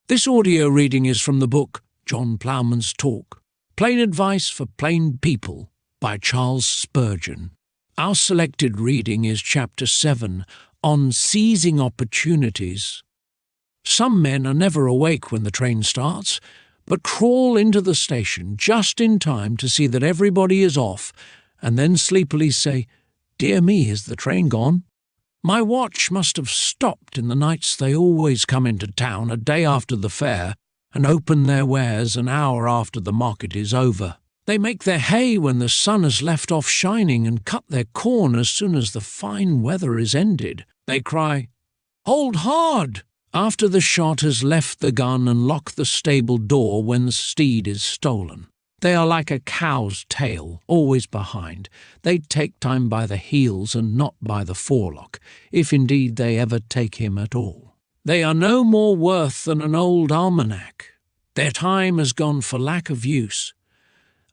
This audio reading is from the book John Ploughman's Talk, Plain Advice for Plain People by Charles Spurgeon. Our selected reading is Chapter 7, on seizing opportunities. Some men are never awake when the train starts, but crawl into the station just in time to see that everybody is off, and then sleepily say, "Dear me, is the train gone? My watch must have stopped in the nights they always come into town a day after the fair and open their wares an hour after the market is over. They make their hay when the sun has left off shining and cut their corn as soon as the fine weather is ended. They cry, 'Hold hard!' after the shot has left the gun and lock the stable door when the steed is stolen. They are like a cow's tail, always behind. They take time by the heels and not by the forelock, if indeed they ever take him at all. They are no more worth than an old almanac. Their time has gone for lack of use.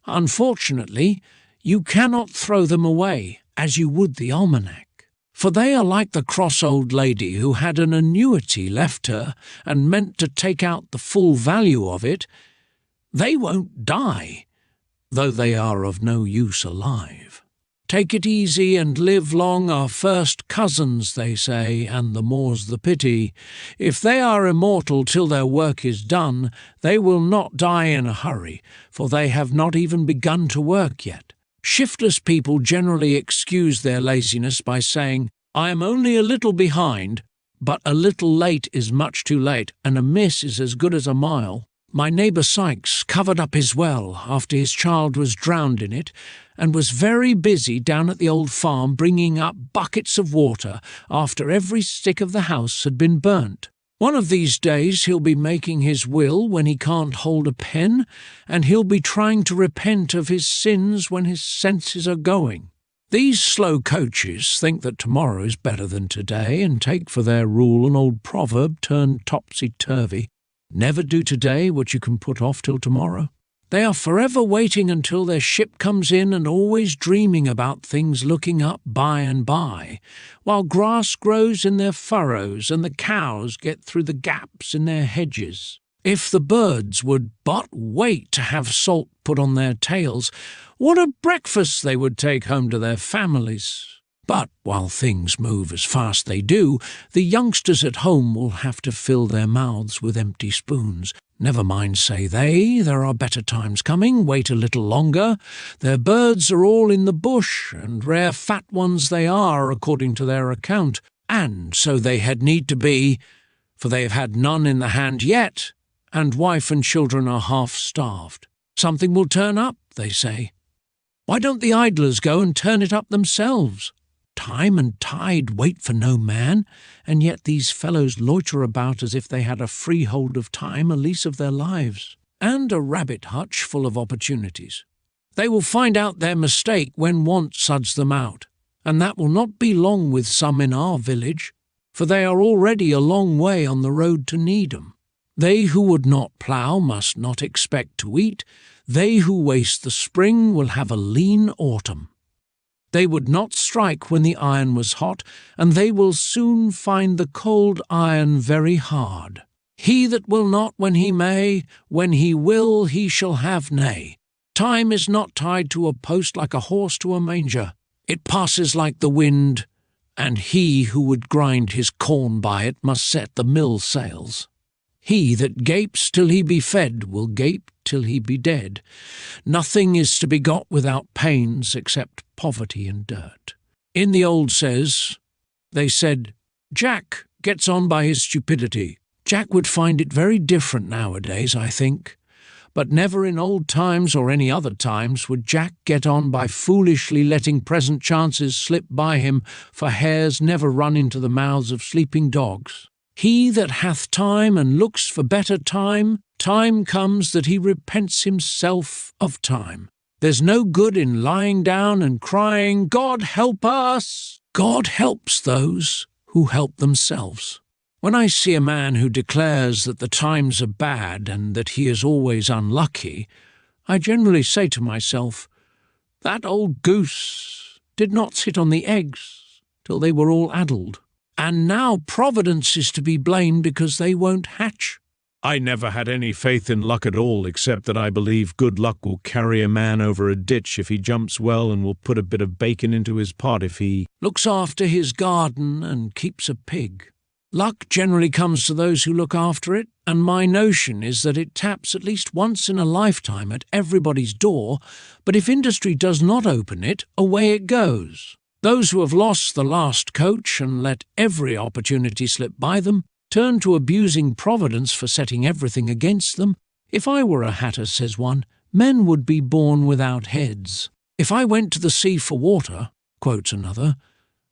Unfortunately, you cannot throw them away, as you would the almanac. For they are like the cross old lady who had an annuity left her and meant to take out the full value of it. They won't die, though they are of no use alive. Take it easy and live long are first cousins, they say, and the more's the pity. If they are immortal till their work is done, they will not die in a hurry, for they have not even begun to work yet. Shiftless people generally excuse their laziness by saying, 'I am only a little behind, but a little late is much too late, and a miss is as good as a mile.' My neighbour Sykes covered up his well after his child was drowned in it, and was very busy down at the old farm bringing up buckets of water after every stick of the house had been burnt. One of these days he'll be making his will when he can't hold a pen, and he'll be trying to repent of his sins when his senses are going. These slow coaches think that tomorrow is better than today, and take for their rule an old proverb turned topsy-turvy. Never do today what you can put off till tomorrow. They are forever waiting until their ship comes in and always dreaming about things looking up by and by, while grass grows in their furrows and the cows get through the gaps in their hedges. If the birds would but wait to have salt put on their tails, what a breakfast they would take home to their families. But while things move as fast they do, the youngsters at home will have to fill their mouths with empty spoons. Never mind, say they, there are better times coming, wait a little longer. Their birds are all in the bush, and rare fat ones they are, according to their account. And so they had need to be, for they have had none in the hand yet, and wife and children are half starved. Something will turn up, they say. Why don't the idlers go and turn it up themselves? Time and tide wait for no man, and yet these fellows loiter about as if they had a freehold of time, a lease of their lives, and a rabbit hutch full of opportunities. They will find out their mistake when want suds them out, and that will not be long with some in our village, for they are already a long way on the road to Needham. They who would not plough must not expect to eat. They who waste the spring will have a lean autumn. They would not strike when the iron was hot, and they will soon find the cold iron very hard. He that will not when he may, when he will he shall have nay. Time is not tied to a post like a horse to a manger. It passes like the wind, and he who would grind his corn by it must set the mill sails. He that gapes till he be fed will gape till he be dead. Nothing is to be got without pains except poverty and dirt. In the old says, they said, Jack gets on by his stupidity. Jack would find it very different nowadays, I think. But never in old times or any other times would Jack get on by foolishly letting present chances slip by him, for hares never run into the mouths of sleeping dogs. He that hath time and looks for better time, time comes that he repents himself of time. There's no good in lying down and crying, God help us! God helps those who help themselves. When I see a man who declares that the times are bad and that he is always unlucky, I generally say to myself, that old goose did not sit on the eggs till they were all addled. And now Providence is to be blamed because they won't hatch. I never had any faith in luck at all, except that I believe good luck will carry a man over a ditch if he jumps well, and will put a bit of bacon into his pot if he looks after his garden and keeps a pig. Luck generally comes to those who look after it, and my notion is that it taps at least once in a lifetime at everybody's door, but if industry does not open it, away it goes. Those who have lost the last coach and let every opportunity slip by them turn to abusing Providence for setting everything against them. If I were a hatter, says one, men would be born without heads. If I went to the sea for water, quotes another,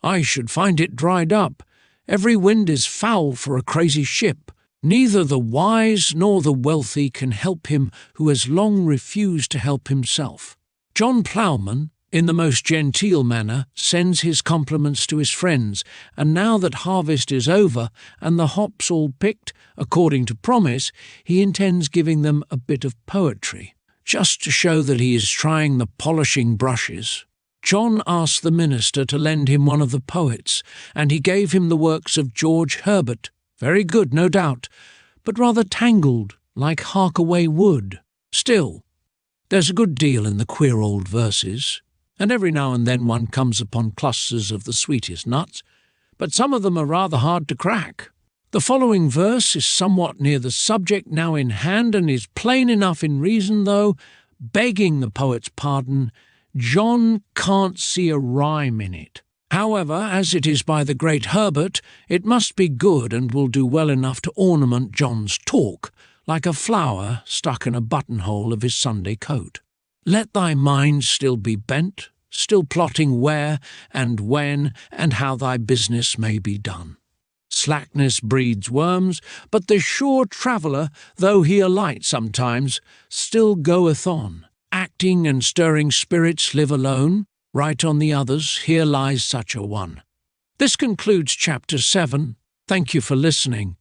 I should find it dried up. Every wind is foul for a crazy ship. Neither the wise nor the wealthy can help him who has long refused to help himself. John Ploughman, in the most genteel manner, sends his compliments to his friends, and now that harvest is over and the hops all picked, according to promise, he intends giving them a bit of poetry, just to show that he is trying the polishing brushes. John asked the minister to lend him one of the poets, and he gave him the works of George Herbert. Very good, no doubt, but rather tangled, like Harkaway Wood. Still, there's a good deal in the queer old verses, and every now and then one comes upon clusters of the sweetest nuts, but some of them are rather hard to crack. The following verse is somewhat near the subject now in hand, and is plain enough in reason, though, begging the poet's pardon, John can't see a rhyme in it. However, as it is by the great Herbert, it must be good and will do well enough to ornament John's talk, like a flower stuck in a buttonhole of his Sunday coat. Let thy mind still be bent, still plotting where and when and how thy business may be done. Slackness breeds worms, but the sure traveller, though he alight sometimes, still goeth on. Acting and stirring spirits live alone, right on the others, here lies such a one. This concludes Chapter 7. Thank you for listening.